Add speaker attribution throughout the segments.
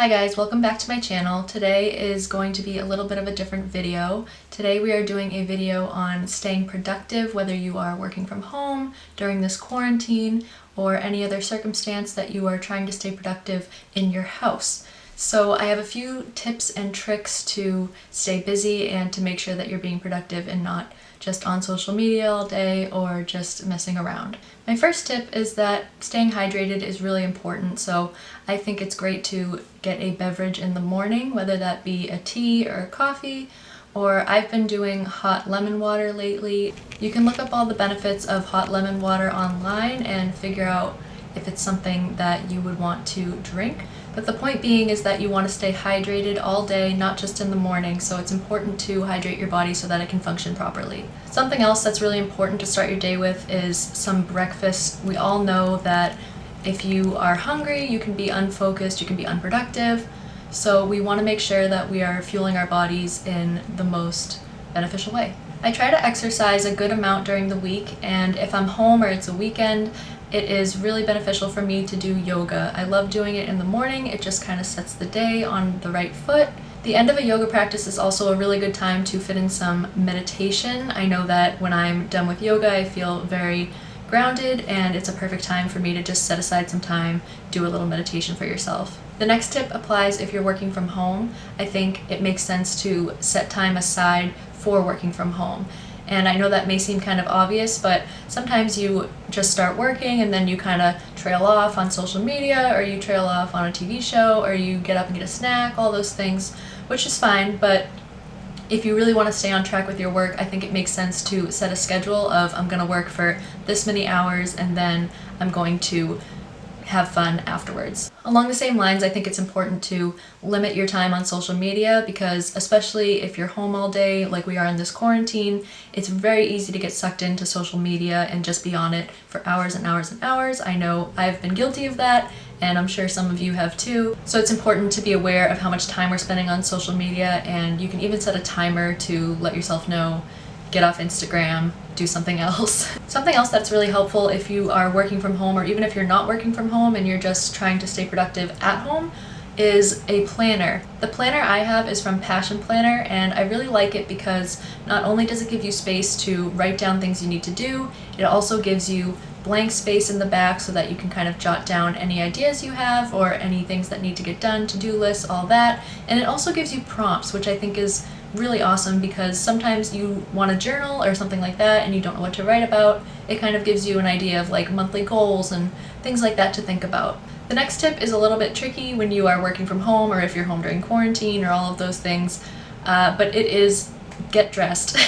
Speaker 1: Hi guys, welcome back to my channel. Today is going to be a little bit of a different video. Today we are doing a video on staying productive, whether you are working from home during this quarantine or any other circumstance that you are trying to stay productive in your house. So I have a few tips and tricks to stay busy and to make sure that you're being productive and not just on social media all day or just messing around. My first tip is that staying hydrated is really important, so I think it's great to get a beverage in the morning, whether that be a tea or a coffee, or I've been doing hot lemon water lately. You can look up all the benefits of hot lemon water online and figure out if it's something that you would want to drink. But the point being is that you want to stay hydrated all day, not just in the morning, so it's important to hydrate your body so that it can function properly. Something else that's really important to start your day with is some breakfast. We all know that if you are hungry, you can be unfocused, you can be unproductive, so we want to make sure that we are fueling our bodies in the most beneficial way. I try to exercise a good amount during the week, and if I'm home or it's a weekend, it is really beneficial for me to do yoga. I love doing it in the morning. It just kind of sets the day on the right foot. The end of a yoga practice is also a really good time to fit in some meditation. I know that when I'm done with yoga, I feel very grounded, and it's a perfect time for me to just set aside some time, do a little meditation for yourself. The next tip applies if you're working from home. I think it makes sense to set time aside for working from home. And I know that may seem kind of obvious, but sometimes you just start working and then you kind of trail off on social media, or you trail off on a TV show, or you get up and get a snack, all those things, which is fine. But if you really want to stay on track with your work, I think it makes sense to set a schedule of I'm going to work for this many hours and then I'm going to have fun afterwards. Along the same lines, I think it's important to limit your time on social media, because especially if you're home all day like we are in this quarantine, it's very easy to get sucked into social media and just be on it for hours and hours and hours. I know I've been guilty of that, and I'm sure some of you have too. So it's important to be aware of how much time we're spending on social media, and you can even set a timer to let yourself know, get off Instagram, do something else. Something else that's really helpful if you are working from home, or even if you're not working from home and you're just trying to stay productive at home, is a planner. The planner I have is from Passion Planner, and I really like it because not only does it give you space to write down things you need to do, it also gives you blank space in the back so that you can kind of jot down any ideas you have or any things that need to get done, to-do lists, all that. And it also gives you prompts, which I think is really awesome, because sometimes you want to journal or something like that and you don't know what to write about. It kind of gives you an idea of like monthly goals and things like that to think about. The next tip is a little bit tricky when you are working from home, or if you're home during quarantine, or all of those things, but it is get dressed,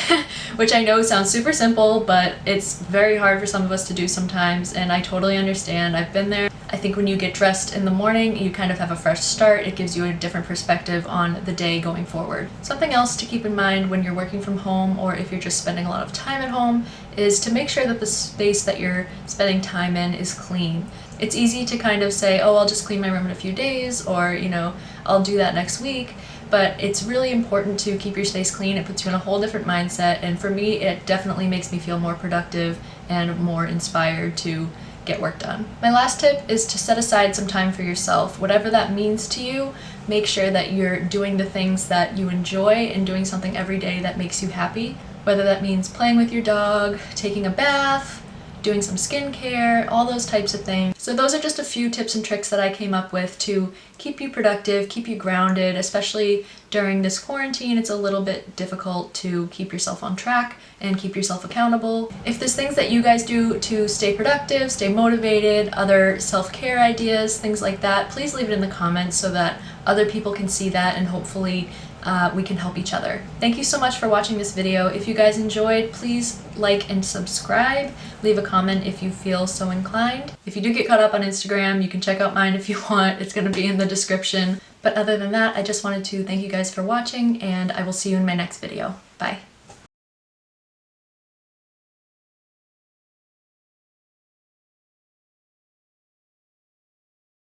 Speaker 1: which I know sounds super simple, but it's very hard for some of us to do sometimes, and I totally understand. I've been there. I think when you get dressed in the morning, you kind of have a fresh start. It gives you a different perspective on the day going forward. Something else to keep in mind when you're working from home, or if you're just spending a lot of time at home, is to make sure that the space that you're spending time in is clean. It's easy to kind of say, oh, I'll just clean my room in a few days, or, you know, I'll do that next week. But it's really important to keep your space clean. It puts you in a whole different mindset, and for me, it definitely makes me feel more productive and more inspired to get work done. My last tip is to set aside some time for yourself. Whatever that means to you, make sure that you're doing the things that you enjoy and doing something every day that makes you happy. Whether that means playing with your dog, taking a bath, doing some skincare, all those types of things. So those are just a few tips and tricks that I came up with to keep you productive, keep you grounded, especially during this quarantine. It's a little bit difficult to keep yourself on track and keep yourself accountable. If there's things that you guys do to stay productive, stay motivated, other self-care ideas, things like that, please leave it in the comments so that other people can see that, and hopefully we can help each other. Thank you so much for watching this video. If you guys enjoyed, please like and subscribe. Leave a comment if you feel so inclined. If you do get caught up on Instagram, you can check out mine if you want. It's going to be in the description. But other than that, I just wanted to thank you guys for watching, and I will see you in my next video. Bye.